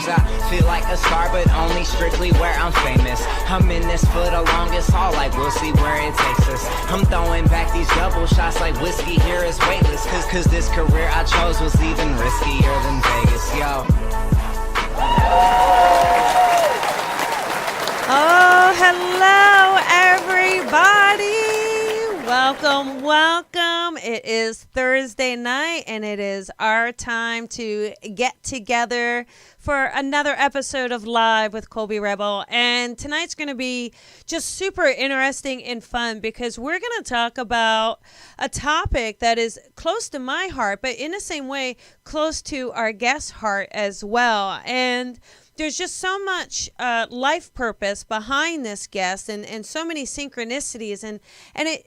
Sometimes I feel like a star, but only strictly where I'm famous. I'm in this for the longest haul, like we'll see where it takes us. I'm throwing back these double shots like whiskey here is weightless. Cause this career I chose was even riskier than Vegas, yo. Oh, hello, everybody. Welcome. It is Thursday night, and it is our time to get together for another episode of Live with Colby Rebel. And tonight's going to be just super interesting and fun because we're going to talk about a topic that is close to my heart, but in the same way, close to our guest's heart as well. And there's just so much life purpose behind this guest and so many synchronicities and it,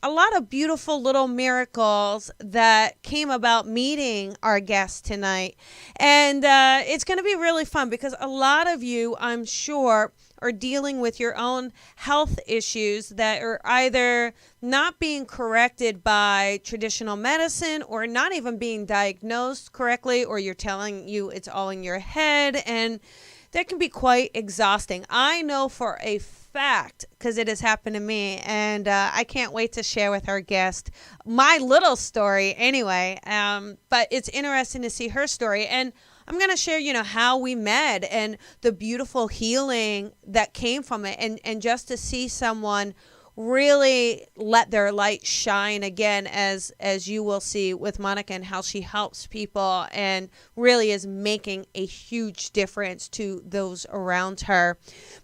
a lot of beautiful little miracles that came about meeting our guest tonight. And it's going to be really fun because a lot of you, I'm sure, are dealing with your own health issues that are either not being corrected by traditional medicine or not even being diagnosed correctly, or you're telling you it's all in your head, and that can be quite exhausting. I know for a fact because it has happened to me, and I can't wait to share with our guest my little story anyway, but it's interesting to see her story. And I'm going to share, how we met and the beautiful healing that came from it. And just to see someone really let their light shine again, as you will see with Monica, and how she helps people and really is making a huge difference to those around her.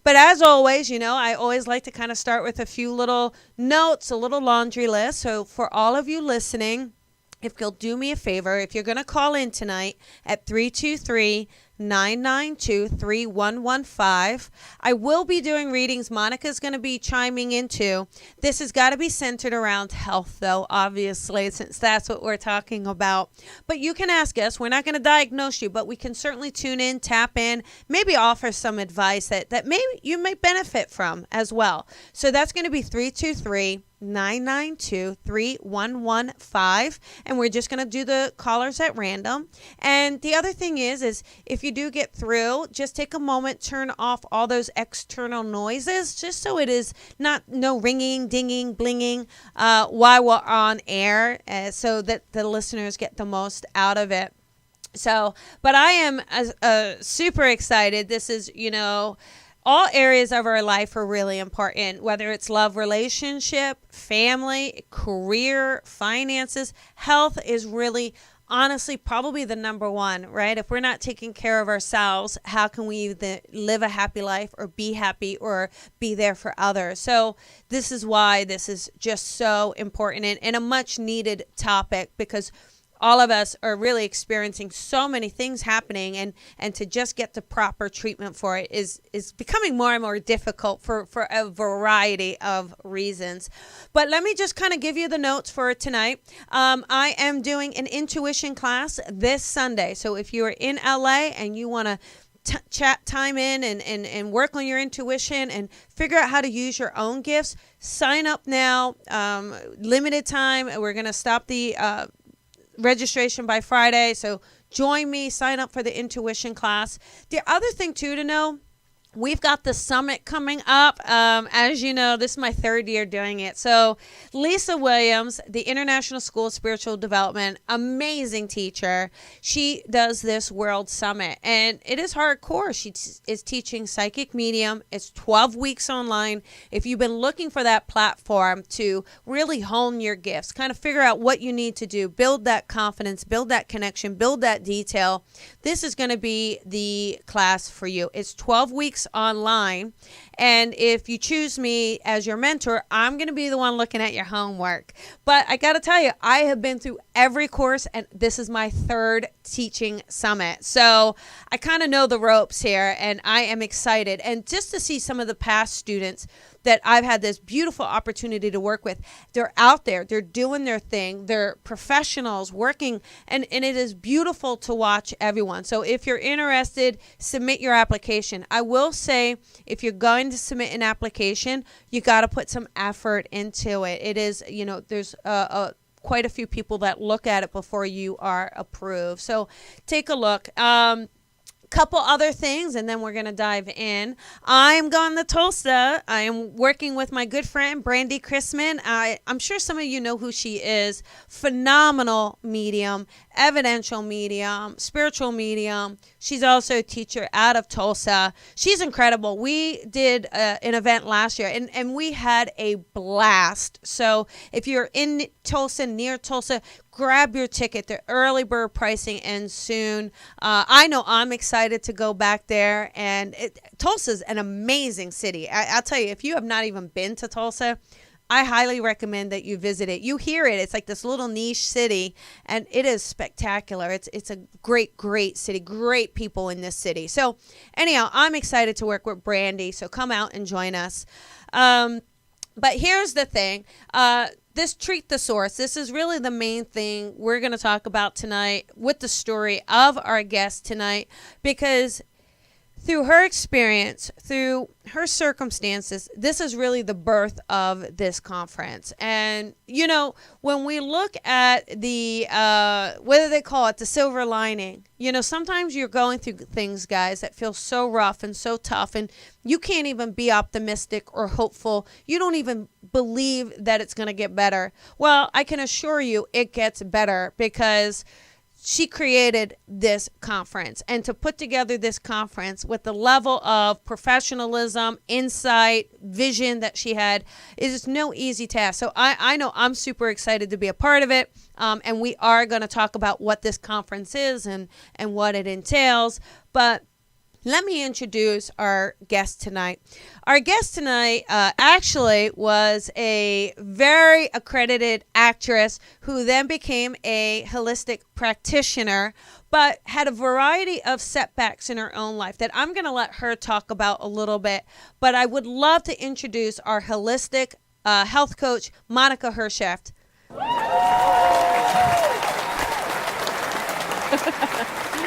But as always, I always like to kind of start with a few little notes, a little laundry list. So for all of you listening, if you'll do me a favor, if you're going to call in tonight at 323-992-3115, I will be doing readings. Monica's going to be chiming into. This has got to be centered around health, though, obviously, since that's what we're talking about. But you can ask us. We're not going to diagnose you, but we can certainly tune in, tap in, maybe offer some advice that maybe you may benefit from as well. So that's going to be 323-992-3115, and we're just going to do the callers at random. And the other thing is if you do get through, just take a moment, turn off all those external noises, just so it is no ringing, dinging, blinging while we're on air, so that the listeners get the most out of it. So, but I am super excited. This is, all areas of our life are really important, whether it's love, relationship, family, career, finances. Health is really, honestly, probably the number one, right? If we're not taking care of ourselves, how can we either live a happy life or be happy or be there for others? So this is why this is just so important and a much needed topic, because all of us are really experiencing so many things happening, and to just get the proper treatment for it is becoming more and more difficult for a variety of reasons. But let me just kind of give you the notes for tonight. I am doing an intuition class this Sunday. So if you are in LA and you want to time in and work on your intuition and figure out how to use your own gifts, sign up now. Limited time. We're going to stop the registration by Friday, so join me, sign up for the intuition class. The other thing too to know, we've got the summit coming up. As you know, this is my third year doing it. So Lisa Williams, the International School of Spiritual Development, amazing teacher. She does this World Summit, and it is hardcore. She is teaching psychic medium. It's 12 weeks online. If you've been looking for that platform to really hone your gifts, kind of figure out what you need to do, build that confidence, build that connection, build that detail, this is going to be the class for you. It's 12 weeks online, and if you choose me as your mentor, I'm going to be the one looking at your homework. But I got to tell you, I have been through every course, and this is my third teaching summit, so I kind of know the ropes here, and I am excited. And just to see some of the past students that I've had this beautiful opportunity to work with, they're out there, they're doing their thing, they're professionals working, and it is beautiful to watch everyone. So if you're interested, submit your application. I will say, if you're going to submit an application, you got to put some effort into it. It is, there's quite a few people that look at it before you are approved. So take a look. couple other things, and then we're going to dive in. I'm going to Tulsa. I am working with my good friend, Brandy Chrisman. I'm sure some of you know who she is. Phenomenal medium, evidential medium, spiritual medium. She's also a teacher out of Tulsa. She's incredible. We did an event last year, and we had a blast. So if you're in Tulsa, near Tulsa, grab your ticket. The early bird pricing ends soon. I know I'm excited to go back there. And Tulsa's an amazing city. I'll tell you, if you have not even been to Tulsa, I highly recommend that you visit it. You hear it. It's like this little niche city, and it is spectacular. It's a great, great city. Great people in this city. So anyhow, I'm excited to work with Brandy. So come out and join us. But here's the thing. This Treat the Source, this is really the main thing we're going to talk about tonight with the story of our guest tonight, because through her experience, through her circumstances, this is really the birth of this conference. And, you know, when we look at the, what do they call it, the silver lining, you know, sometimes you're going through things, guys, that feel so rough and so tough, and you can't even be optimistic or hopeful. You don't even believe that it's going to get better. Well, I can assure you it gets better, because she created this conference, and to put together this conference with the level of professionalism, insight, vision that she had is no easy task. So I know I'm super excited to be a part of it. And we are going to talk about what this conference is and what it entails. But let me introduce our guest tonight. Our guest tonight actually was a very accredited actress who then became a holistic practitioner, but had a variety of setbacks in her own life that I'm going to let her talk about a little bit. But I would love to introduce our holistic health coach, Monica Hershaft.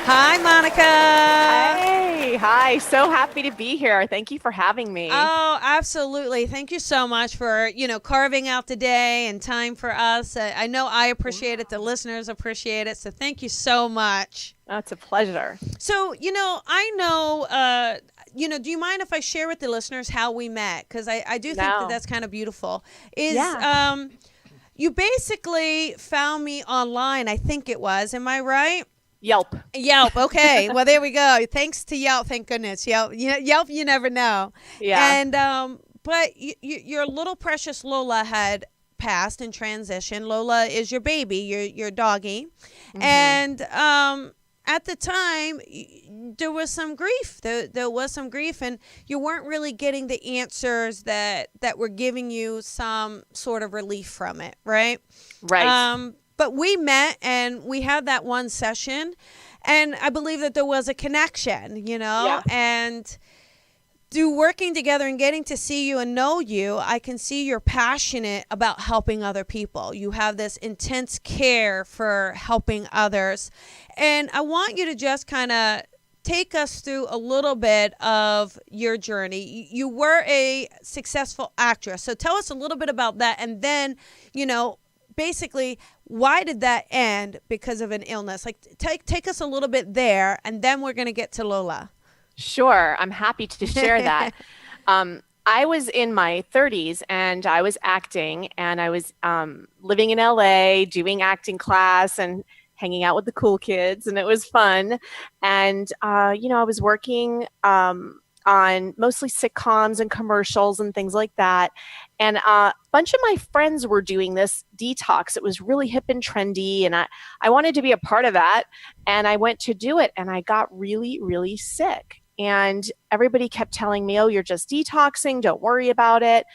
Hi, Monica. Hey, hi. So happy to be here. Thank you for having me. Oh, absolutely. Thank you so much for, you know, carving out the day and time for us. I know I appreciate it. The listeners appreciate it. So thank you so much. That's a pleasure. So, you know, I know, you know, do you mind if I share with the listeners how we met? Because I do think that that's kind of beautiful. You basically found me online, I think it was. Am I right? Yelp. Okay. Well, there we go. Thanks to Yelp. Thank goodness. Yelp, you never know. Yeah. And, but your little precious Lola had passed in transition. Lola is your baby, your doggy. Mm-hmm. And, at the time, there was some grief. There was some grief, and you weren't really getting the answers that were giving you some sort of relief from it, right? Right. But we met, and we had that one session, and I believe that there was a connection, you know? Yeah. And through working together and getting to see you and know you, I can see you're passionate about helping other people. You have this intense care for helping others. And I want you to just kind of take us through a little bit of your journey. You were a successful actress. So tell us a little bit about that. And then, you know, basically, why did that end because of an illness? Like, take us a little bit there, and then we're going to get to Lola. Sure. I'm happy to share that. I was in my 30s, and I was acting, and I was living in LA, doing acting class and hanging out with the cool kids, and it was fun. And, you know, I was working on mostly sitcoms and commercials and things like that. And a bunch of my friends were doing this detox. It was really hip and trendy, and I wanted to be a part of that. And I went to do it, and I got really, really sick. And everybody kept telling me, oh, you're just detoxing, don't worry about it.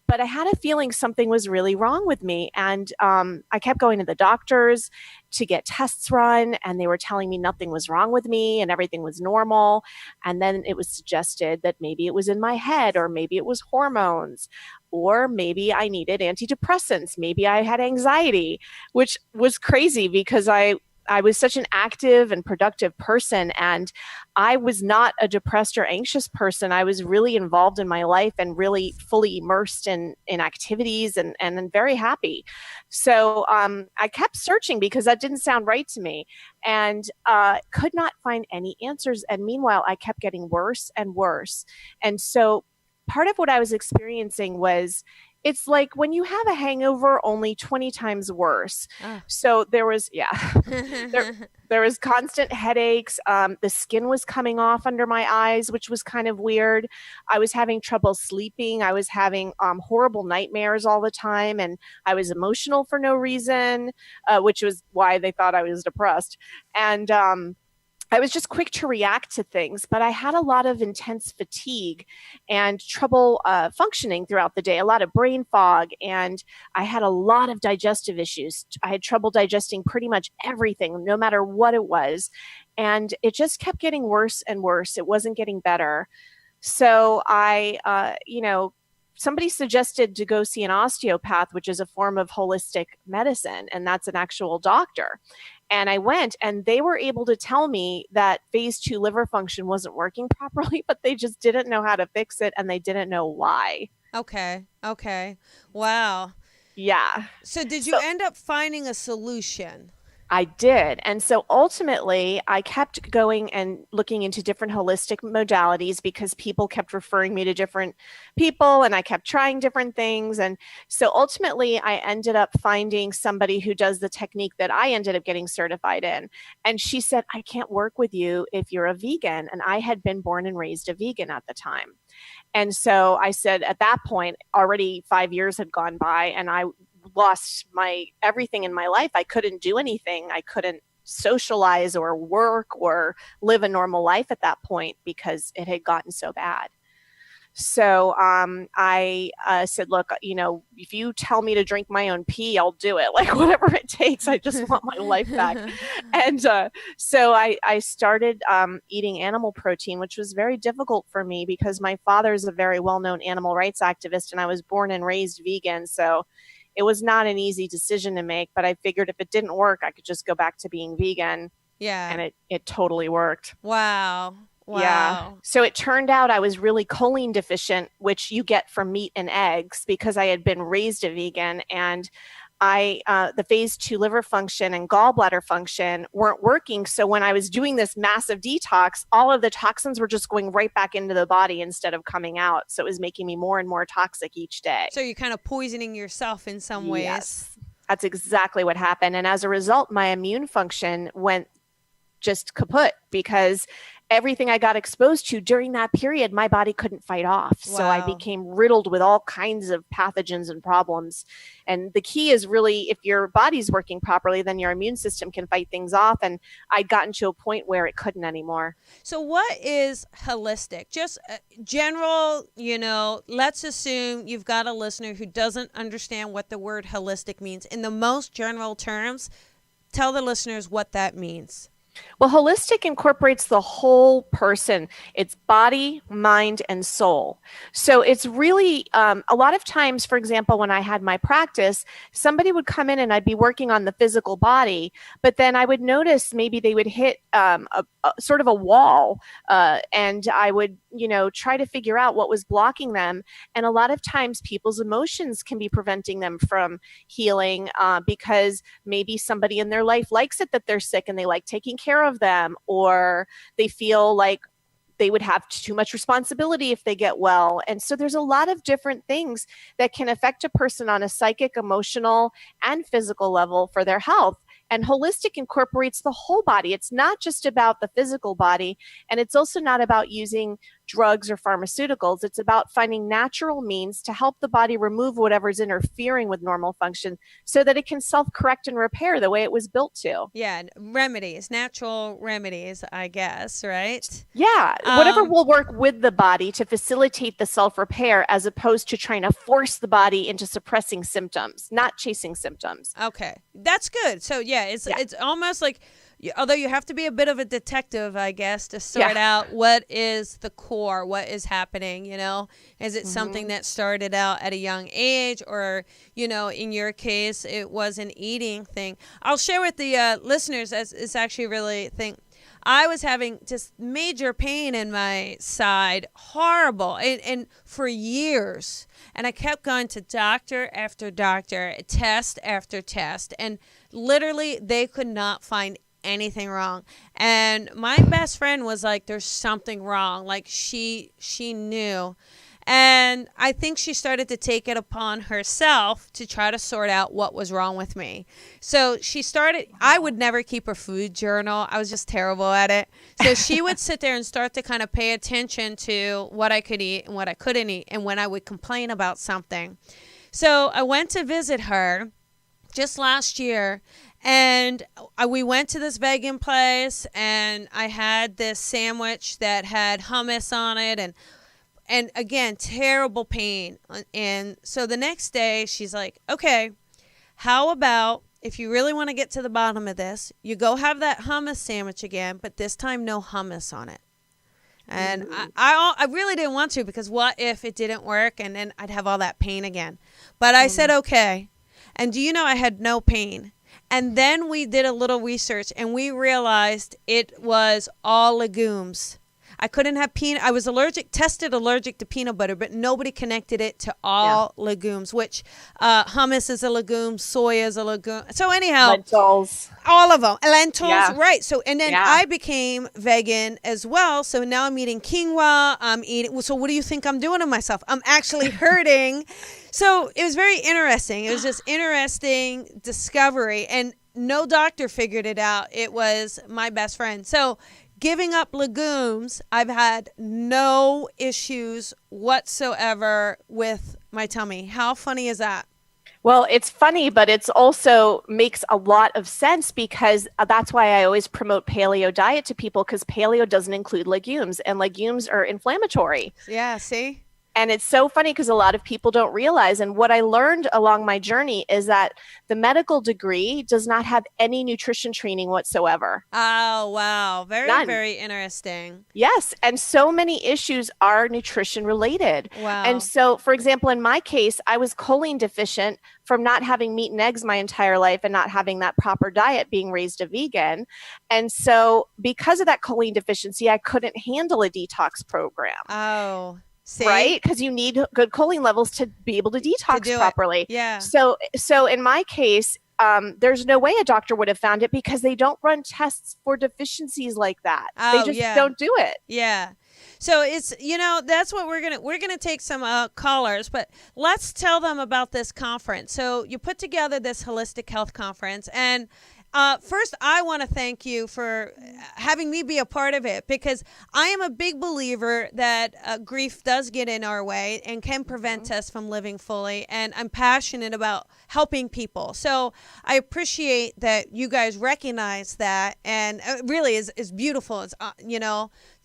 But I had a feeling something was really wrong with me. And I kept going to the doctors to get tests run, and they were telling me nothing was wrong with me and everything was normal. And then it was suggested that maybe it was in my head, or maybe it was hormones, or maybe I needed antidepressants. Maybe I had anxiety, which was crazy because I I was such an active and productive person, and I was not a depressed or anxious person. I was really involved in my life and really fully immersed in activities and very happy. So I kept searching because that didn't sound right to me, and could not find any answers. And meanwhile, I kept getting worse and worse. And so part of what I was experiencing was, it's like when you have a hangover, only 20 times worse. So there was, there was constant headaches. The skin was coming off under my eyes, which was kind of weird. I was having trouble sleeping. I was having horrible nightmares all the time. And I was emotional for no reason, which was why they thought I was depressed. And I was just quick to react to things, but I had a lot of intense fatigue and trouble functioning throughout the day, a lot of brain fog, and I had a lot of digestive issues. I had trouble digesting pretty much everything, no matter what it was, and it just kept getting worse and worse. It wasn't getting better. So somebody suggested to go see an osteopath, which is a form of holistic medicine, and that's an actual doctor. And I went, and they were able to tell me that phase 2 liver function wasn't working properly, but they just didn't know how to fix it, and they didn't know why. Okay. Wow. Yeah. So did you end up finding a solution? I did. And so ultimately, I kept going and looking into different holistic modalities because people kept referring me to different people, and I kept trying different things. And so ultimately, I ended up finding somebody who does the technique that I ended up getting certified in. And she said, I can't work with you if you're a vegan. And I had been born and raised a vegan at the time. And so I said, at that point, already 5 years had gone by, and I lost everything in my life. I couldn't do anything. I couldn't socialize or work or live a normal life at that point because it had gotten so bad. So I said, look, if you tell me to drink my own pee, I'll do it. Like whatever it takes. I just want my life back. And so I started eating animal protein, which was very difficult for me because my father is a very well-known animal rights activist, and I was born and raised vegan. So it was not an easy decision to make, but I figured if it didn't work, I could just go back to being vegan. Yeah. And it totally worked. Wow. Yeah. So it turned out I was really choline deficient, which you get from meat and eggs because I had been raised a vegan, and the phase 2 liver function and gallbladder function weren't working. So when I was doing this massive detox, all of the toxins were just going right back into the body instead of coming out. So it was making me more and more toxic each day. So you're kind of poisoning yourself in some ways. Yes, that's exactly what happened. And as a result, my immune function went just kaput because everything I got exposed to during that period, my body couldn't fight off. Wow. So I became riddled with all kinds of pathogens and problems. And the key is really, if your body's working properly, then your immune system can fight things off. And I'd gotten to a point where it couldn't anymore. So what is holistic? Just general, let's assume you've got a listener who doesn't understand what the word holistic means. In the most general terms, tell the listeners what that means. Well, holistic incorporates the whole person. It's body, mind, and soul. So it's really, a lot of times, for example, when I had my practice, somebody would come in and I'd be working on the physical body, but then I would notice maybe they would hit a sort of a wall, and I would, try to figure out what was blocking them. And a lot of times people's emotions can be preventing them from healing because maybe somebody in their life likes it that they're sick and they like taking care of them, or they feel like they would have too much responsibility if they get well. And so there's a lot of different things that can affect a person on a psychic, emotional, and physical level for their health. And holistic incorporates the whole body. It's not just about the physical body, and it's also not about using drugs or pharmaceuticals. It's about finding natural means to help the body remove whatever's interfering with normal function so that it can self-correct and repair the way it was built to. Yeah, natural remedies, I guess, right? Yeah, whatever will work with the body to facilitate the self-repair as opposed to trying to force the body into suppressing symptoms, not chasing symptoms. Okay, that's good. So yeah, it's almost like although you have to be a bit of a detective, I guess, to sort out what is the core, what is happening, Is it something that started out at a young age, or, in your case, it was an eating thing? I'll share with the listeners, as it's actually really I was having just major pain in my side, horrible, and for years. And I kept going to doctor after doctor, test after test, and literally they could not find anything wrong. And my best friend was like, there's something wrong. Like she knew. And I think she started to take it upon herself to try to sort out what was wrong with me. So I would never keep a food journal. I was just terrible at it. So she would sit there and start to kind of pay attention to what I could eat and what I couldn't eat, and when I would complain about something. So I went to visit her just last year, and we went to this vegan place, and I had this sandwich that had hummus on it, and again, terrible pain. And so the next day, she's like, okay, how about if you really want to get to the bottom of this, you go have that hummus sandwich again, but this time no hummus on it. And I really didn't want to, because what if it didn't work and then I'd have all that pain again? But I said, okay. And do you know, I had no pain. And then we did a little research, and we realized it was all legumes. I couldn't have peanut. I was tested allergic to peanut butter, but nobody connected it to all legumes, which hummus is a legume, soy is a legume. So anyhow, lentils, all of them, lentils, right? So, and then I became vegan as well. So now I'm eating quinoa. I'm eating. So what do you think I'm doing to myself? I'm actually hurting. So it was very interesting. It was just interesting discovery, and no doctor figured it out. It was my best friend. So giving up legumes, I've had no issues whatsoever with my tummy. How funny is that? Well, it's funny, but it's also makes a lot of sense, because that's why I always promote paleo diet to people, because paleo doesn't include legumes, and legumes are inflammatory. Yeah, see? And it's so funny because a lot of people don't realize. And what I learned along my journey is that the medical degree does not have any nutrition training whatsoever. Oh, wow. Very, very interesting. Yes. And so many issues are nutrition related. Wow. And so, for example, in my case, I was choline deficient from not having meat and eggs my entire life and not having that proper diet, being raised a vegan. And so because of that choline deficiency, I couldn't handle a detox program. Oh, see? Right? Because you need good choline levels to be able to detox properly. Yeah. So in my case, there's no way a doctor would have found it, because they don't run tests for deficiencies like that. Oh, they just don't do it. Yeah. So it's, that's what we're going to take some callers, but let's tell them about this conference. So you put together this holistic health conference, and first, I want to thank you for having me be a part of it, because I am a big believer that grief does get in our way and can prevent us from living fully. And I'm passionate about helping people. So I appreciate that you guys recognize that. And it really is beautiful. It's,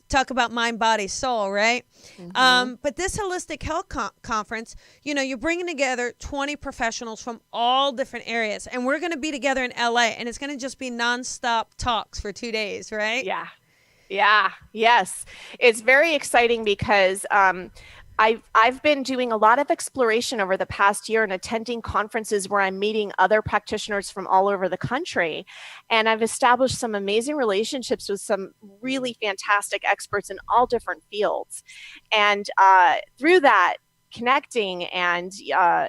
talk about mind, body, soul, right? But this holistic health conference, you're bringing together 20 professionals from all different areas, and we're going to be together in LA, and it's going to just be nonstop talks for 2 days, right? Yeah. Yes. It's very exciting because I've been doing a lot of exploration over the past year and attending conferences where I'm meeting other practitioners from all over the country. And I've established some amazing relationships with some really fantastic experts in all different fields. And through that, connecting and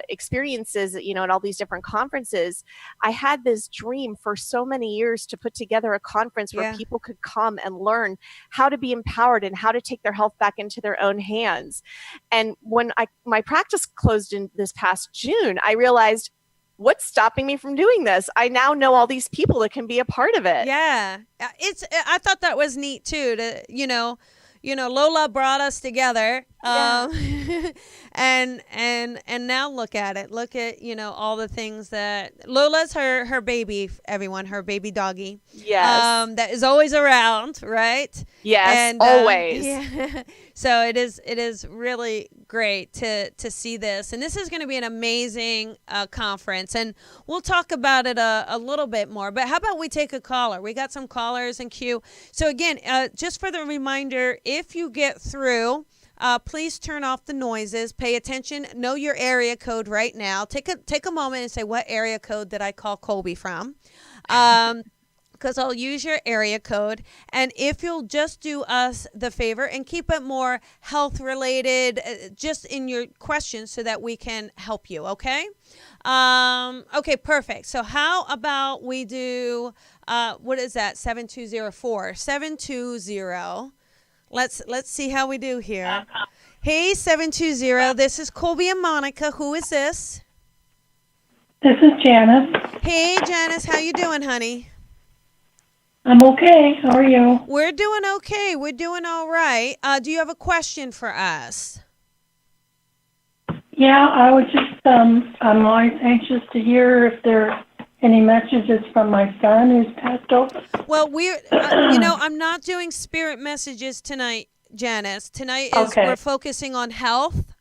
experiences, at all these different conferences, I had this dream for so many years to put together a conference where people could come and learn how to be empowered and how to take their health back into their own hands. And when my practice closed in this past June, I realized, what's stopping me from doing this? I now know all these people that can be a part of it. Yeah. I thought that was neat too, Lola brought us together, Um, and now look at it. Look at, all the things that Lola's her baby, everyone, her baby doggy. Yes. That is always around, right? Yes, And always. yeah. So it is really great to see this. And this is going to be an amazing conference, and we'll talk about it a little bit more. But how about we take a caller? We got some callers in queue. So again, just for the reminder, if you get through, please turn off the noises. Pay attention. Know your area code right now. Take a moment and say, what area code did I call Colby from? Because I'll use your area code. And if you'll just do us the favor and keep it more health related, just in your questions, so that we can help you. Okay. Okay. Perfect. So how about we do? What is that? 7204 720. Let's see how we do here. Hey, 720. This is Colby and Monica. Who is this? This is Janice. Hey, Janice. How you doing, honey? I'm okay. How are you? We're doing okay. We're doing all right. Do you have a question for us? Yeah, I was just, I'm always anxious to hear if there are any messages from my son who's passed over. Well, I'm not doing spirit messages tonight, Janice. Tonight is Okay. We're focusing on health.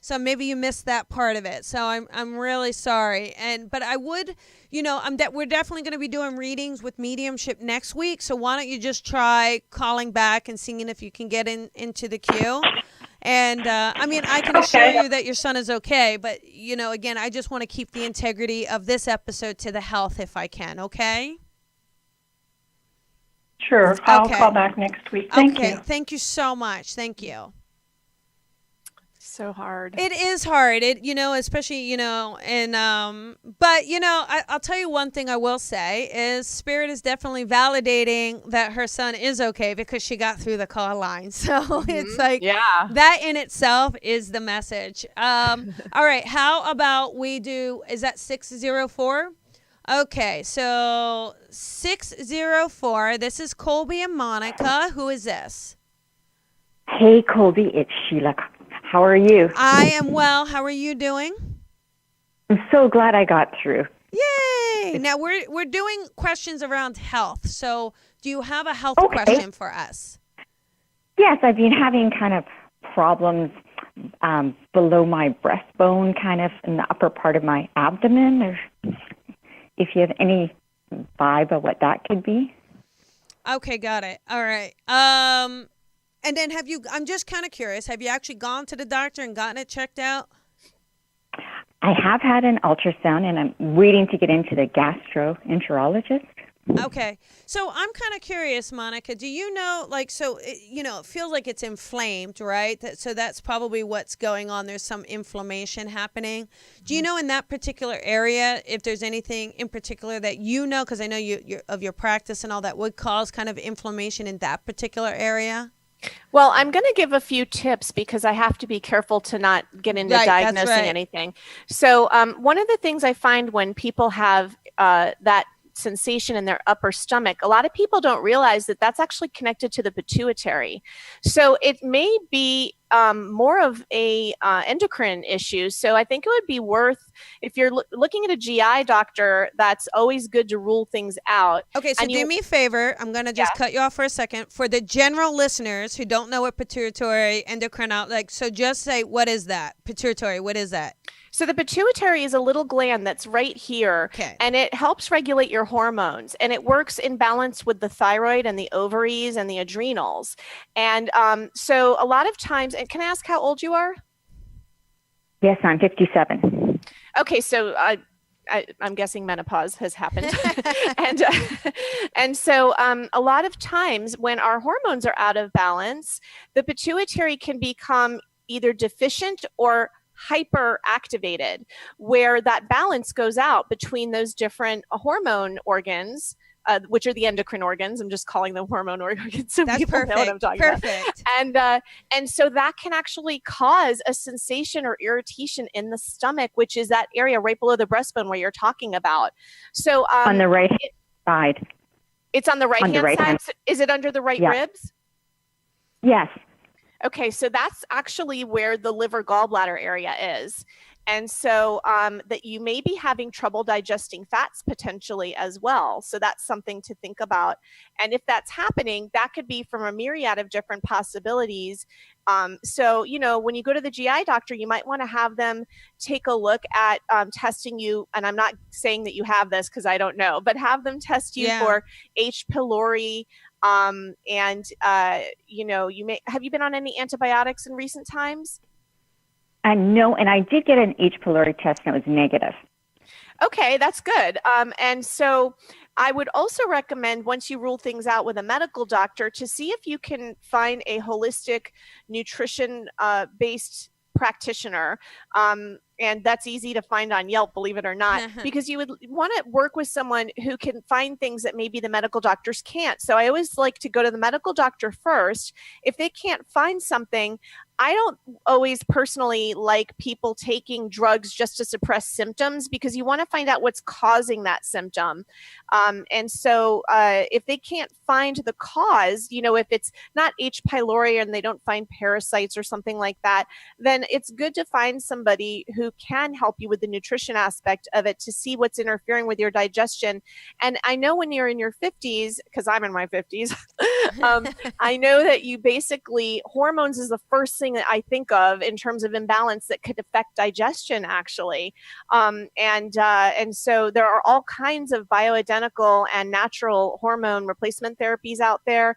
So maybe you missed that part of it. So I'm really sorry. But I would, we're definitely going to be doing readings with mediumship next week. So why don't you just try calling back and seeing if you can get into the queue. And I can assure you that your son is okay. But, again, I just want to keep the integrity of this episode to the health if I can. Okay? Sure. I'll call back next week. Thank you. Thank you so much. Thank you. So hard. It is hard. Especially, but I'll tell you one thing I will say is Spirit is definitely validating that her son is okay because she got through the call line. So it's like, that in itself is the message. All right. How about we do, is that 604? Okay. So 604, this is Colby and Monica. Who is this? Hey, Colby, it's Sheila. How are you? I am well. How are you doing? I'm so glad I got through. Yay! Now we're doing questions around health. So do you have a health question for us? Yes, I've been having kind of problems below my breastbone, kind of in the upper part of my abdomen. Or if you have any vibe of what that could be. Okay, got it. All right. And then I'm just kind of curious, have you actually gone to the doctor and gotten it checked out? I have had an ultrasound, and I'm waiting to get into the gastroenterologist. Okay. So I'm kind of curious, Monica, do you know, it feels like it's inflamed, right? So that's probably what's going on. There's some inflammation happening. Do you know in that particular area if there's anything in particular that because I know you of your practice and all that would cause kind of inflammation in that particular area? Well, I'm going to give a few tips because I have to be careful to not get into diagnosing anything. So one of the things I find when people have that sensation in their upper stomach, a lot of people don't realize that that's actually connected to the pituitary. So it may be more of a endocrine issue. So I think it would be worth, if you're looking at a GI doctor, that's always good to rule things out. Okay, so do me a favor. I'm going to just cut you off for a second. For the general listeners who don't know what pituitary, endocrine, so just say, what is that? Pituitary, what is that? So the pituitary is a little gland that's right here, and it helps regulate your hormones, and it works in balance with the thyroid and the ovaries and the adrenals. And so a lot of times, and can I ask how old you are? Yes, I'm 57. Okay, so I'm guessing menopause has happened. and so a lot of times when our hormones are out of balance, the pituitary can become either deficient or hyperactivated, where that balance goes out between those different hormone organs, which are the endocrine organs. I'm just calling them hormone organs so people know what I'm talking about. And so that can actually cause a sensation or irritation in the stomach, which is that area right below the breastbone where you're talking about. So on the right side. It's on the right hand side. Is it under the right ribs? Yes. Okay, so that's actually where the liver gallbladder area is. And so that you may be having trouble digesting fats potentially as well. So that's something to think about. And if that's happening, that could be from a myriad of different possibilities. So, when you go to the GI doctor, you might want to have them take a look at testing you. And I'm not saying that you have this because I don't know, but have them test you for H. pylori. You may have you been on any antibiotics in recent times? No, and I did get an H. pylori test and it was negative. Okay, that's good. And so I would also recommend, once you rule things out with a medical doctor, to see if you can find a holistic nutrition based practitioner. And that's easy to find on Yelp, believe it or not, because you would want to work with someone who can find things that maybe the medical doctors can't. So I always like to go to the medical doctor first. If they can't find something, I don't always personally like people taking drugs just to suppress symptoms, because you want to find out what's causing that symptom. And so if they can't find the cause, if it's not H. pylori and they don't find parasites or something like that, then it's good to find somebody who can help you with the nutrition aspect of it to see what's interfering with your digestion. And I know when you're in your 50s, because I'm in my 50s, I know that you basically, hormones is the first thing that I think of in terms of imbalance that could affect digestion, actually. And so there are all kinds of bioidentical and natural hormone replacement therapies out there.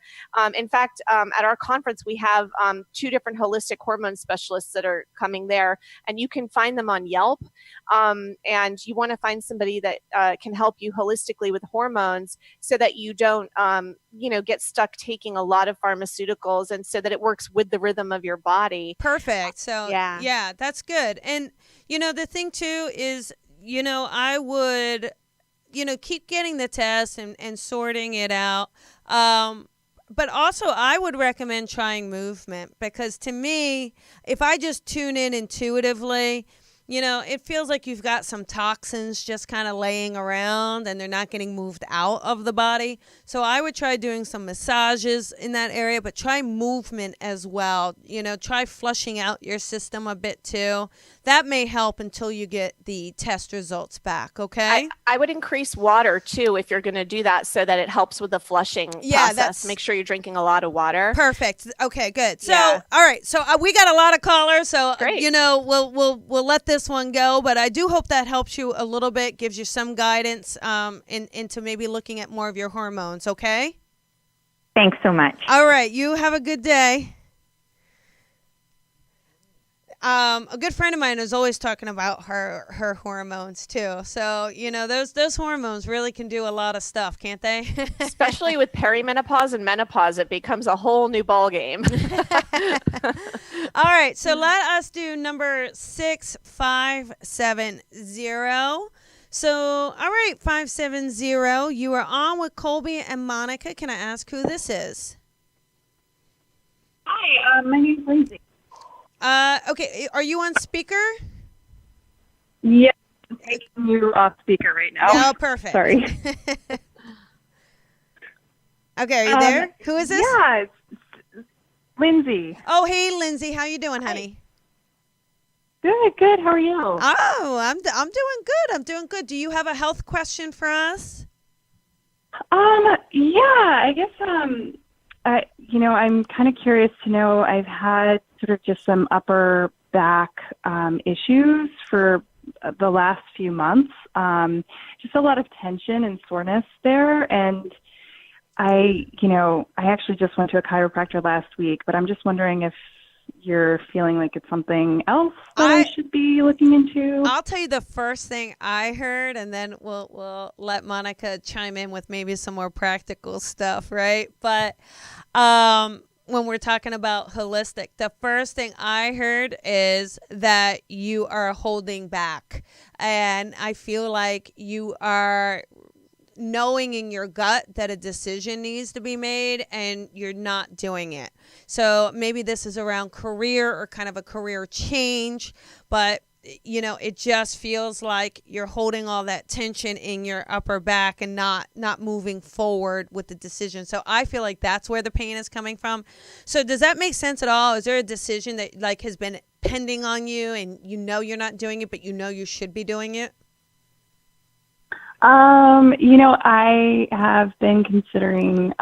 In fact, at our conference, we have 2 different holistic hormone specialists that are coming there, and you can find them on Yelp. And you want to find somebody that can help you holistically with hormones so that you don't, get stuck taking a lot of pharmaceuticals, and so that it works with the rhythm of your body. Perfect. So yeah, that's good. And, the thing too is, I would, keep getting the test and sorting it out. But also I would recommend trying movement, because to me, if I just tune in intuitively, it feels like you've got some toxins just kind of laying around and they're not getting moved out of the body. So I would try doing some massages in that area, but try movement as well. Try flushing out your system a bit too. That may help until you get the test results back, okay? I would increase water too if you're going to do that, so that it helps with the flushing process. Make sure you're drinking a lot of water. Perfect. Okay, good. So, all right. So we got a lot of callers. So, great. We'll let this one go. But I do hope that helps you a little bit, gives you some guidance into maybe looking at more of your hormones, okay? Thanks so much. All right. You have a good day. A good friend of mine is always talking about her hormones too. So, those hormones really can do a lot of stuff, can't they? Especially with perimenopause and menopause, it becomes a whole new ball game. All right. So let us do number 6570. So, all right, 570, you are on with Colby and Monica. Can I ask who this is? Hi, my name's Lindsay. Okay, are you on speaker? Yeah, I'm taking you off speaker right now. Oh, perfect. Sorry. Okay, are you there? Who is this? Yeah, it's Lindsay. Oh, hey, Lindsay. How you doing, honey? Good. How are you? Oh, I'm doing good. I'm doing good. Do you have a health question for us? Yeah, I guess, I'm kind of curious to know, I've had sort of just some upper back issues for the last few months, just a lot of tension and soreness there. And I actually just went to a chiropractor last week, but I'm just wondering if you're feeling like it's something else that I should be looking into. I'll tell you the first thing I heard, and then we'll let Monica chime in with maybe some more practical stuff, right? But when we're talking about holistic, the first thing I heard is that you are holding back. And I feel like you are knowing in your gut that a decision needs to be made and you're not doing it. So maybe this is around career or kind of a career change, but it just feels like you're holding all that tension in your upper back and not moving forward with the decision. So I feel like that's where the pain is coming from. So does that make sense at all? Is there a decision that like has been pending on you and you're not doing it, but you should be doing it? I have been considering,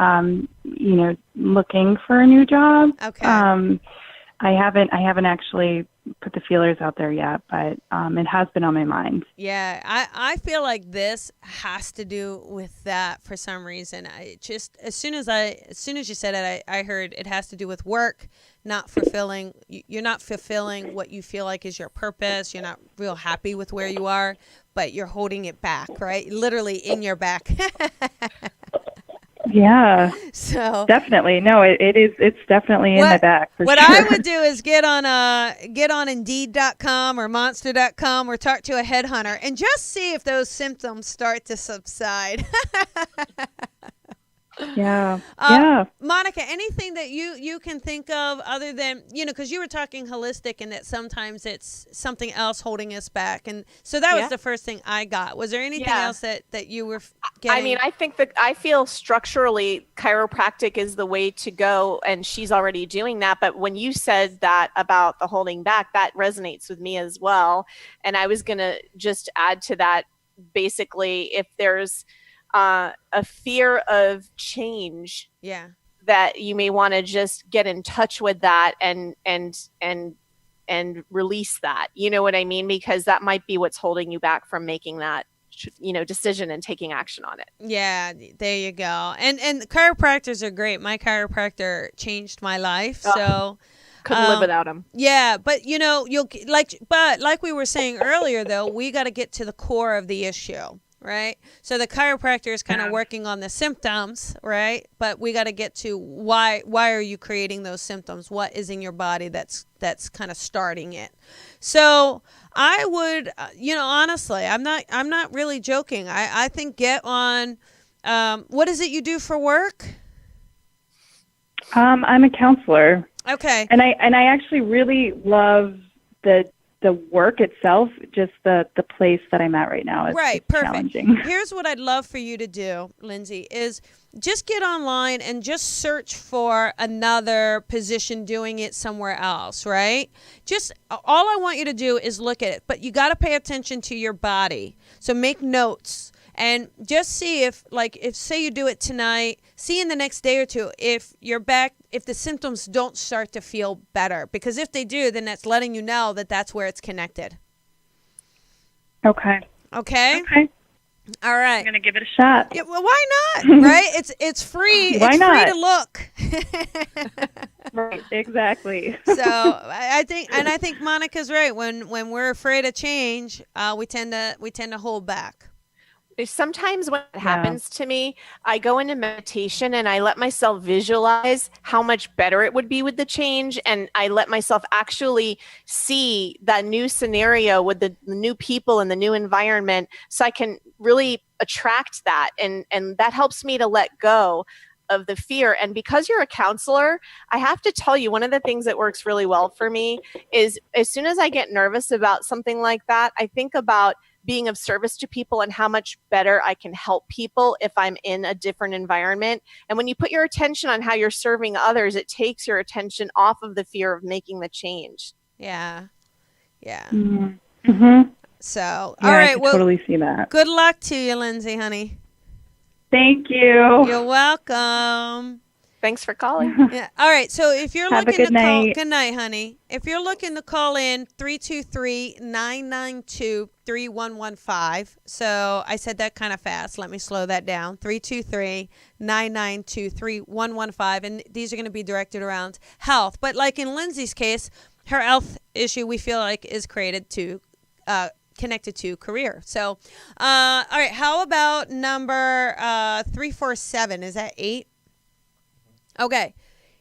looking for a new job. Okay. I haven't actually put the feelers out there yet, but it has been on my mind. Yeah, I feel like this has to do with that for some reason. I just as soon as you said it, I heard it has to do with work, not fulfilling. You're not fulfilling what you feel like is your purpose. You're not real happy with where you are, but you're holding it back, right? Literally in your back. Yeah. So definitely. No, it is. It's definitely in my back. What sure. I would do is get on Indeed.com or Monster.com or talk to a headhunter and just see if those symptoms start to subside. Yeah. Yeah. Monica, anything that you can think of other than, because you were talking holistic and that sometimes it's something else holding us back. And so that was the first thing I got. Was there anything else that you were getting? I mean, I think that I feel structurally chiropractic is the way to go, and she's already doing that. But when you said that about the holding back, that resonates with me as well. And I was going to just add to that, basically, if there's a fear of change, that you may want to just get in touch with that and release that. You know what I mean? Because that might be what's holding you back from making that decision and taking action on it. Yeah, there you go. And chiropractors are great. My chiropractor changed my life. So couldn't live without him. Yeah, but like we were saying earlier, though, we got to get to the core of the issue. Right. So the chiropractor is kind of working on the symptoms. Right. But we got to get to why are you creating those symptoms? What is in your body that's kind of starting it? So I would, honestly, I'm not really joking. I think get on. What is it you do for work? I'm a counselor. Okay. And I actually really love the work itself, just the place that I'm at right now is right, perfect. Challenging. Here's what I'd love for you to do, Lindsay, is just get online and just search for another position doing it somewhere else, right? Just all I want you to do is look at it, but you got to pay attention to your body. So make notes and just see if say you do it tonight, see in the next day or two if you're back, if the symptoms don't start to feel better, because if they do, then that's letting you know that that's where it's connected. Okay. Okay. All right. I'm gonna give it a shot. Yeah, well, why not? Right? It's free. Why it's not? Free to look. Right. Exactly. So I think Monica's right. When we're afraid of change, we tend to hold back. Sometimes when it happens to me, I go into meditation and I let myself visualize how much better it would be with the change. And I let myself actually see that new scenario with the new people and the new environment, so I can really attract that. And that helps me to let go of the fear. And because you're a counselor, I have to tell you, one of the things that works really well for me is as soon as I get nervous about something like that, I think about being of service to people and how much better I can help people if I'm in a different environment. And when you put your attention on how you're serving others, it takes your attention off of the fear of making the change. Yeah. Yeah. Mm-hmm. So, all right. I can totally see that. Good luck to you, Lindsay, honey. Thank you. You're welcome. Thanks for calling. Yeah. All right. So if you're looking to call, good night, honey. If you're looking to call in, 323-992-3115. So I said that kind of fast. Let me slow that down. 323-992-3115. And these are going to be directed around health. But like in Lindsay's case, her health issue we feel like is connected to career. So, all right. How about number 347? Is that 8? Okay,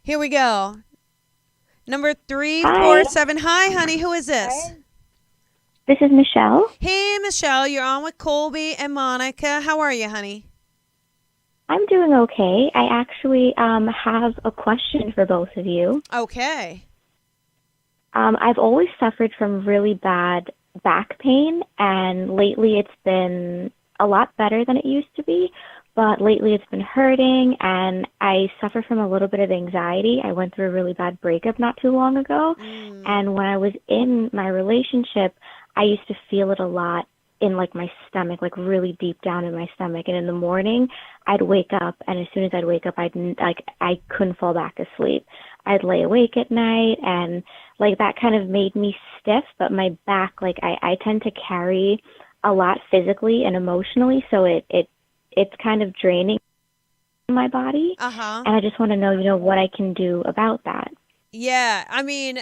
here we go. Number 347. Hi, honey. Who is this? Hi. This is Michelle. Hey, Michelle. You're on with Colby and Monica. How are you, honey? I'm doing okay. I actually have a question for both of you. Okay. I've always suffered from really bad back pain, and lately it's been a lot better than it used to be. But lately it's been hurting, and I suffer from a little bit of anxiety. I went through a really bad breakup not too long ago. And when I was in my relationship, I used to feel it a lot in like my stomach, like really deep down in my stomach. And in the morning, I'd wake up, and as soon as I'd wake up, I couldn't fall back asleep. I'd lay awake at night, and like that kind of made me stiff. But my back, like I tend to carry a lot physically and emotionally, so it's kind of draining my body. And I just want to know, what I can do about that. Yeah, I mean,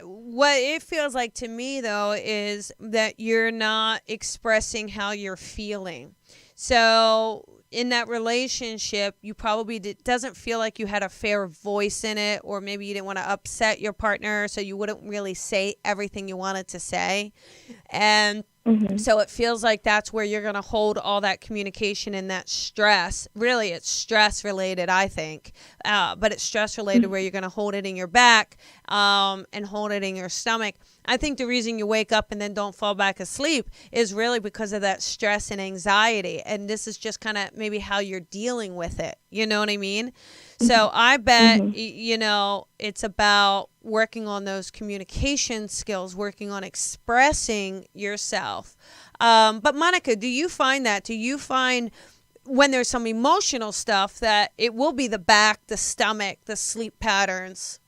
what it feels like to me, though, is that you're not expressing how you're feeling. So in that relationship, you probably doesn't feel like you had a fair voice in it, or maybe you didn't want to upset your partner, so you wouldn't really say everything you wanted to say. And so it feels like that's where you're going to hold all that communication and that stress. Really, it's stress related, I think. But it's stress related where you're going to hold it in your back and hold it in your stomach. I think the reason you wake up and then don't fall back asleep is really because of that stress and anxiety. And this is just kind of maybe how you're dealing with it. You know what I mean? So I bet, it's about working on those communication skills, working on expressing yourself. But Monica, do you find when there's some emotional stuff that it will be the back, the stomach, the sleep patterns?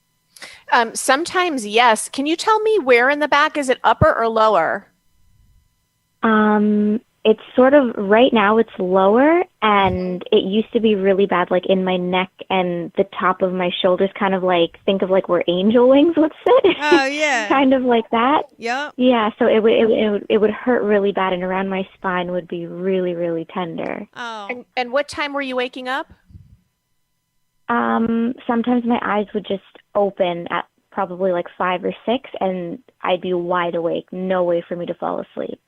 Sometimes, yes. Can you tell me where in the back? Is it upper or lower? It's sort of, right now it's lower, and it used to be really bad, like in my neck and the top of my shoulders, kind of like, think of like where angel wings would sit. Oh, yeah. Kind of like that. Yep. Yeah, so it would hurt really bad, and around my spine would be really, really tender. Oh. And what time were you waking up? Sometimes my eyes would just open at probably like 5 or 6, and I'd be wide awake. No way for me to fall asleep.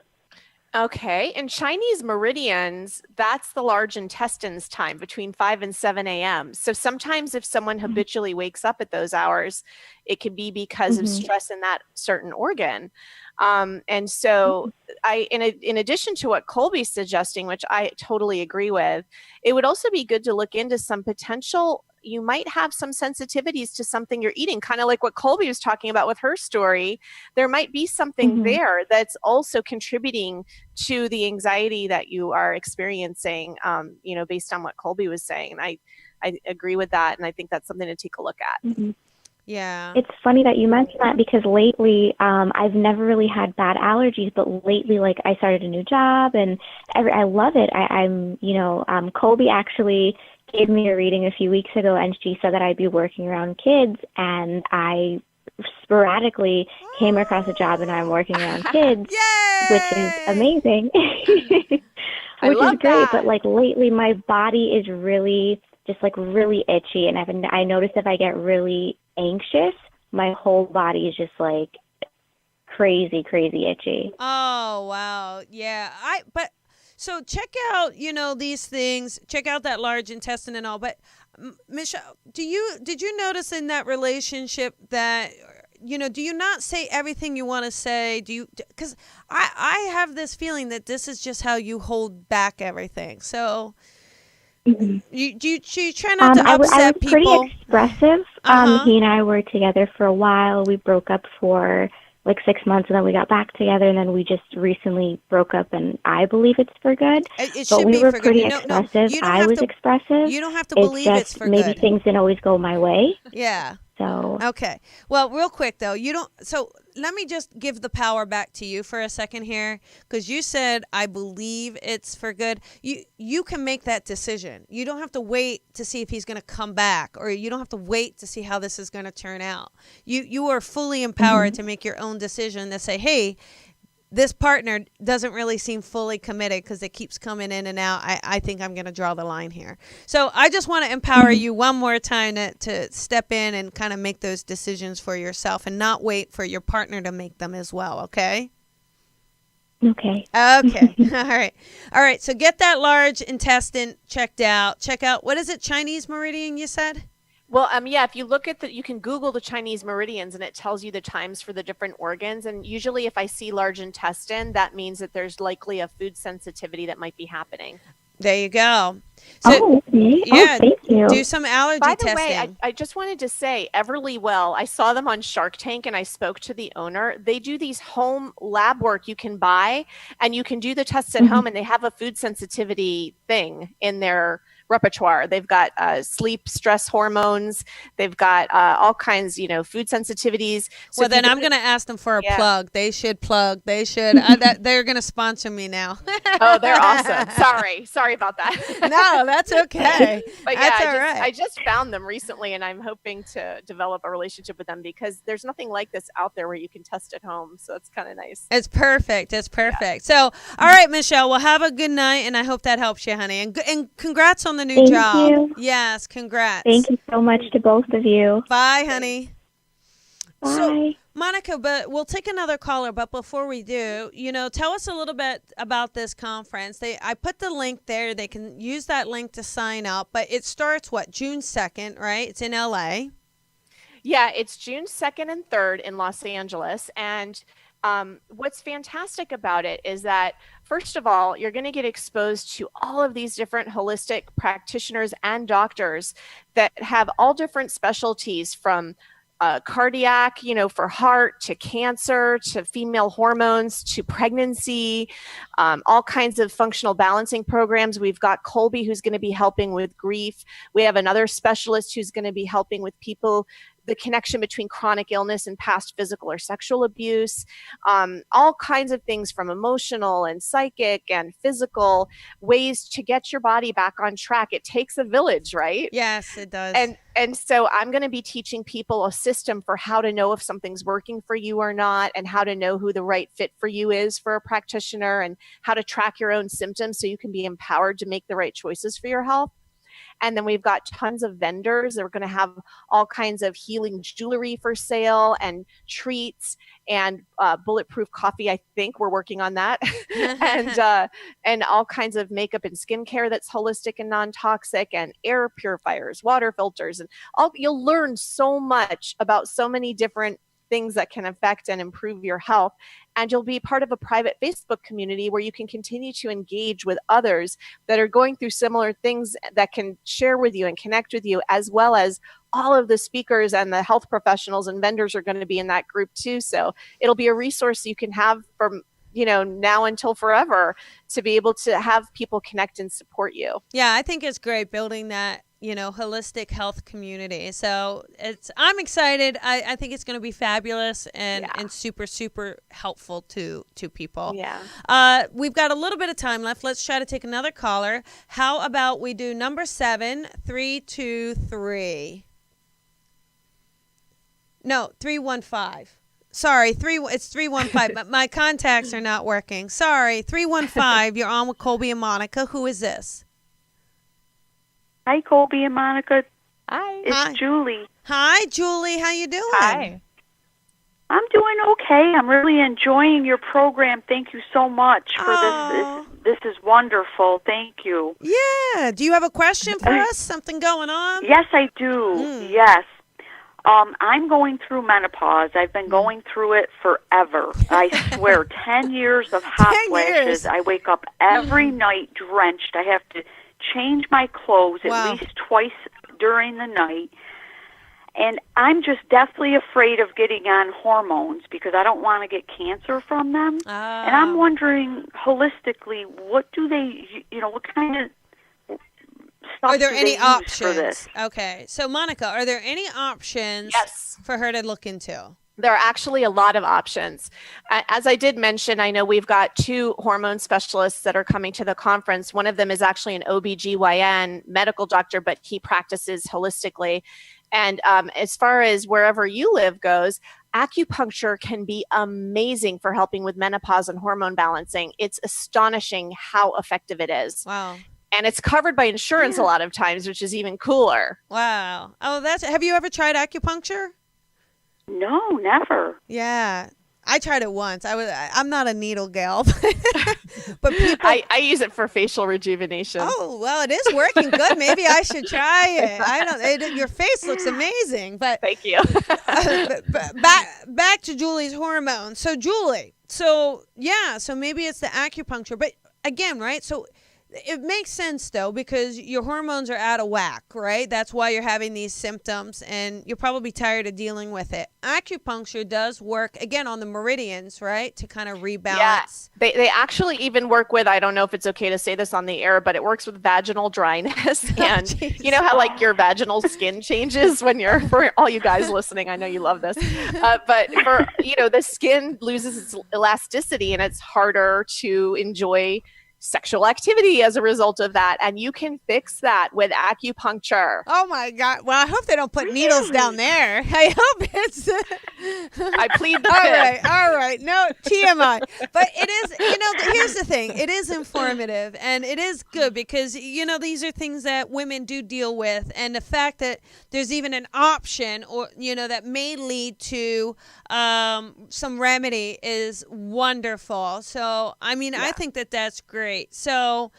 Okay. In Chinese meridians, that's the large intestine's time between 5 and 7 a.m. So sometimes if someone habitually wakes up at those hours, it can be because of stress in that certain organ. And so in addition to what Colby's suggesting, which I totally agree with, it would also be good to look into some potential, you might have some sensitivities to something you're eating, kind of like what Colby was talking about with her story. There might be something there that's also contributing to the anxiety that you are experiencing, based on what Colby was saying. And I agree with that. And I think that's something to take a look at. Yeah. It's funny that you mentioned that, because lately I've never really had bad allergies, but lately, like, I started a new job and I love it. I'm Colby actually gave me a reading a few weeks ago, and she said that I'd be working around kids, and I sporadically came across a job and I'm working around kids, which is amazing, which is great. That. But like lately my body is really just like really itchy, and I noticed if I get really anxious, my whole body is just like crazy itchy. Oh, wow. Yeah. So check out, these things, check out that large intestine and all. But Michelle, did you notice in that relationship that, do you not say everything you want to say? Because I have this feeling that this is just how you hold back everything. So you try not to upset I was people. Pretty expressive. He and I were together for a while. We broke up for like 6 months, and then we got back together, and then we just recently broke up, and I believe it's for good. It but should we be were for pretty good. expressive. I was expressive. You don't have to believe it's for maybe good. things didn't always go my way. Yeah. So okay. Well, real quick though, so let me just give the power back to you for a second here, because you said I believe it's for good. You can make that decision. You don't have to wait to see if he's going to come back, or you don't have to wait to see how this is going to turn out. You are fully empowered to make your own decision to say, hey, this partner doesn't really seem fully committed because it keeps coming in and out. I think I'm going to draw the line here. So I just want to empower you one more time to step in and kind of make those decisions for yourself and not wait for your partner to make them as well. Okay? Okay. Okay. All right. So get that large intestine checked out. Check out, what is it, Chinese meridian you said? Well, yeah, if you look at you can Google the Chinese meridians and it tells you the times for the different organs. And usually if I see large intestine, that means that there's likely a food sensitivity that might be happening. There you go. So, okay. Yeah, thank you. do some allergy By the testing. way, I just wanted to say Everly Well, I saw them on Shark Tank and I spoke to the owner. They do these home lab work you can buy and you can do the tests at home, and they have a food sensitivity thing in their repertoire. They've got sleep, stress hormones. They've got all kinds, food sensitivities. So well, then I'm going to ask them for a plug. They should plug. They should. They're going to sponsor me now. Oh, they're awesome. Sorry about that. No, that's okay. But yeah, that's all right. I just found them recently, and I'm hoping to develop a relationship with them because there's nothing like this out there where you can test at home. So it's kind of nice. It's perfect. It's perfect. Yeah. So, all right, Michelle, well, have a good night, and I hope that helps you, honey. And congrats on the new job. Thank you. Yes, congrats. Thank you so much to both of you. Bye, honey. Bye. So, Monica, but we'll take another caller. But before we do, tell us a little bit about this conference. I put the link there. They can use that link to sign up. But it starts, June 2nd, right? It's in LA. Yeah, it's June 2nd and 3rd in Los Angeles. And what's fantastic about it is that, first of all, you're going to get exposed to all of these different holistic practitioners and doctors that have all different specialties, from cardiac, for heart, to cancer, to female hormones, to pregnancy, all kinds of functional balancing programs. We've got Colby, who's going to be helping with grief. We have another specialist who's going to be helping with people, the connection between chronic illness and past physical or sexual abuse, all kinds of things, from emotional and psychic and physical ways to get your body back on track. It takes a village, right? Yes, it does. And so I'm going to be teaching people a system for how to know if something's working for you or not, and how to know who the right fit for you is for a practitioner, and how to track your own symptoms so you can be empowered to make the right choices for your health. And then we've got tons of vendors. They're going to have all kinds of healing jewelry for sale, and treats, and bulletproof coffee. I think we're working on that. and all kinds of makeup and skincare that's holistic and non-toxic, and air purifiers, water filters, and you'll learn so much about so many different things that can affect and improve your health. And you'll be part of a private Facebook community where you can continue to engage with others that are going through similar things, that can share with you and connect with you, as well as all of the speakers and the health professionals and vendors are going to be in that group too. So it'll be a resource you can have from now until forever, to be able to have people connect and support you. Yeah, I think it's great building that holistic health community. So I'm excited. I think it's going to be fabulous and super, super helpful to people. Yeah. We've got a little bit of time left. Let's try to take another caller. How about we do number 7, 323? No, 315. Sorry, it's 315, but my contacts are not working. Sorry, 315, you're on with Colby and Monica. Who is this? Hi, Colby and Monica. Hi. It's Julie. Hi, Julie. How you doing? Hi. I'm doing okay. I'm really enjoying your program. Thank you so much for this. This is wonderful. Thank you. Yeah. Do you have a question for us? Something going on? Yes, I do. Yes. I'm going through menopause. I've been going through it forever. I swear, 10 years of hot flashes. I wake up every night drenched. I have to change my clothes at least twice during the night. And I'm just deathly afraid of getting on hormones because I don't want to get cancer from them. And I'm wondering, holistically, what do they, what kind of stuff are there do any they use options for this? Okay, so Monica, are there any options for her to look into? There are actually a lot of options. As I did mention, I know we've got 2 hormone specialists that are coming to the conference. One of them is actually an OBGYN medical doctor, but he practices holistically. And as far as wherever you live goes, acupuncture can be amazing for helping with menopause and hormone balancing. It's astonishing how effective it is. Wow. And it's covered by insurance a lot of times, which is even cooler. Wow. Oh, have you ever tried acupuncture? No, never. Yeah. I tried it once. I'm not a needle gal, but people. I use it for facial rejuvenation. Oh well, it is working good. Maybe I should try it. I don't. Your face looks amazing, but thank you. Back to Julie's hormones. So Julie, so maybe it's the acupuncture, but again, right? So it makes sense though, because your hormones are out of whack, right? That's why you're having these symptoms, and you're probably tired of dealing with it. Acupuncture does work again on the meridians, right, to kind of rebalance. Yeah, they actually even work with, I don't know if it's okay to say this on the air, but it works with vaginal dryness. And you know how like your vaginal skin changes when you're, for all you guys listening, I know you love this, but for, the skin loses its elasticity and it's harder to enjoy sexual activity as a result of that, and you can fix that with acupuncture. Oh my God. Well, I hope they don't put needles down there. I hope it's I plead the fifth. All right. No, TMI. But it is, here's the thing. It is informative and it is good because, these are things that women do deal with, and the fact that there's even an option or, that may lead to some remedy is wonderful. So, I think that that's great. So,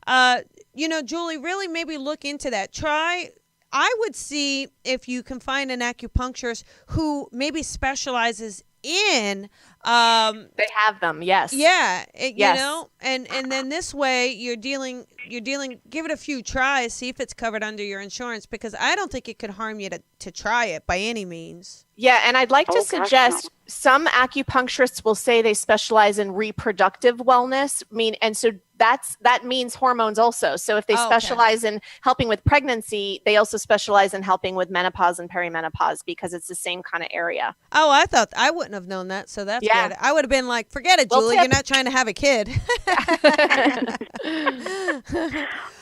Julie, really maybe look into that. I would see if you can find an acupuncturist who maybe specializes in they have them, yes. Yeah, and then this way you're dealing give it a few tries, see if it's covered under your insurance, because I don't think it could harm you to try it by any means. Yeah, and I'd like to suggest some acupuncturists will say they specialize in reproductive wellness. And so that means hormones also. So if they specialize in helping with pregnancy, they also specialize in helping with menopause and perimenopause because it's the same kind of area. Oh, I wouldn't have known that. So that's good. I would have been like, forget it, Julie. You're not trying to have a kid.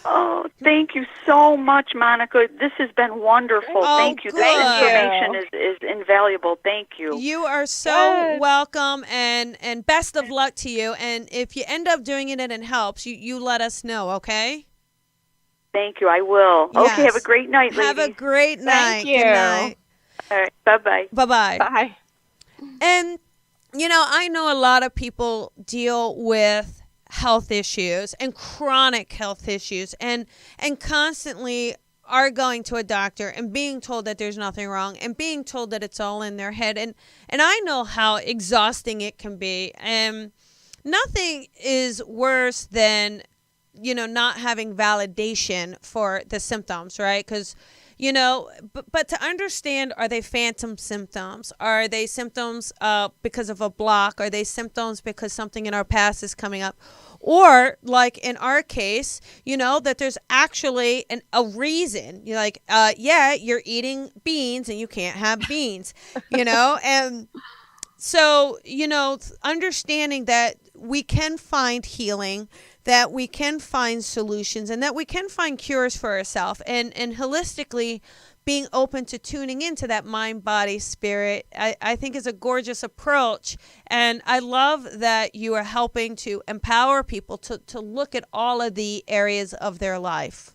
Oh, thank you so much, Monica. This has been wonderful. Thank you. Good. This information is invaluable. Thank you. You are so welcome, and best of luck to you. And if you end up doing it and it helps, you let us know, okay? Thank you. I will. Yes. Okay, have a great night, ladies. Have a great night. Thank you. Good night. All right, bye-bye. Bye-bye. Bye. And, I know a lot of people deal with health issues and chronic health issues and constantly are going to a doctor and being told that there's nothing wrong and being told that it's all in their head. And I know how exhausting it can be. And nothing is worse than, not having validation for the symptoms, right? Because, but to understand, are they phantom symptoms? Are they symptoms because of a block? Are they symptoms because something in our past is coming up? Or like in our case, that there's actually a reason. You're like, you're eating beans and you can't have beans, and so, understanding that we can find healing, that we can find solutions, and that we can find cures for ourselves, and holistically being open to tuning into that mind, body, spirit, I think is a gorgeous approach. And I love that you are helping to empower people to look at all of the areas of their life.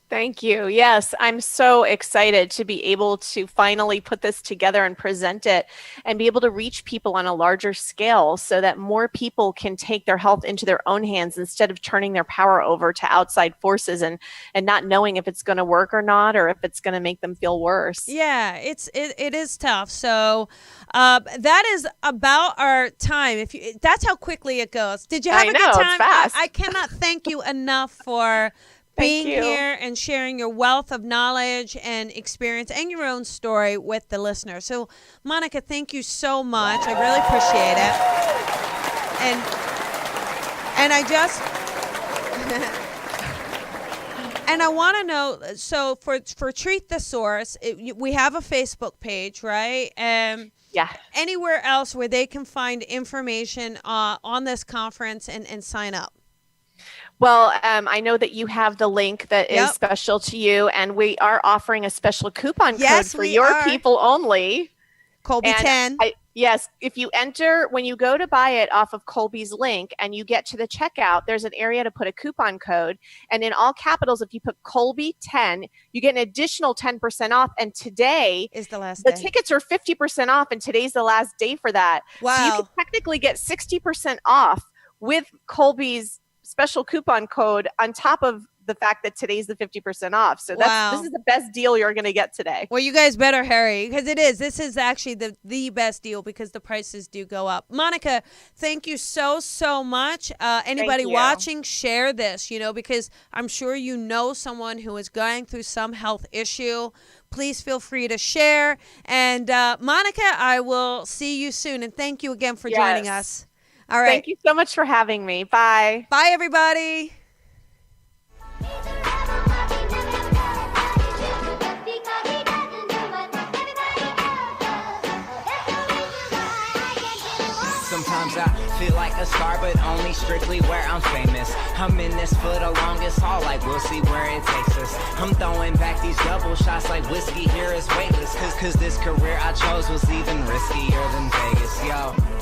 Thank you. Yes, I'm so excited to be able to finally put this together and present it and be able to reach people on a larger scale so that more people can take their health into their own hands instead of turning their power over to outside forces and not knowing if it's going to work or not, or if it's going to make them feel worse. Yeah, it is tough. So that is about our time. That's how quickly it goes. Did you have a good time? It's fast. I cannot thank you enough for being here and sharing your wealth of knowledge and experience and your own story with the listener. So, Monica, thank you so much. I really appreciate it. And I just and I want to know. So for Treat the Source, we have a Facebook page, right? Yeah. Anywhere else where they can find information on this conference and sign up? Well, I know that you have the link that is special to you, and we are offering a special coupon code for your people only. Colby 10. Yes, if you enter, when you go to buy it off of Colby's link and you get to the checkout, there's an area to put a coupon code. And in all capitals, if you put Colby 10, you get an additional 10% off. And today is the last day. The tickets are 50% off, and today's the last day for that. Wow. So you can technically get 60% off with Colby's special coupon code on top of the fact that today's the 50% off. So this is the best deal you're going to get today. Well, you guys better hurry, because this is actually the best deal, because the prices do go up. Monica, thank you so much. Anybody watching, share this, because I'm sure you know someone who is going through some health issue. Please feel free to share. And Monica, I will see you soon. And thank you again for joining us. All right. Thank you so much for having me. Bye. Bye, everybody. Sometimes I feel like a star, but only strictly where I'm famous. I'm in this for the longest haul, like we'll see where it takes us. I'm throwing back these double shots like whiskey here is weightless. Cause this career I chose was even riskier than Vegas, yo.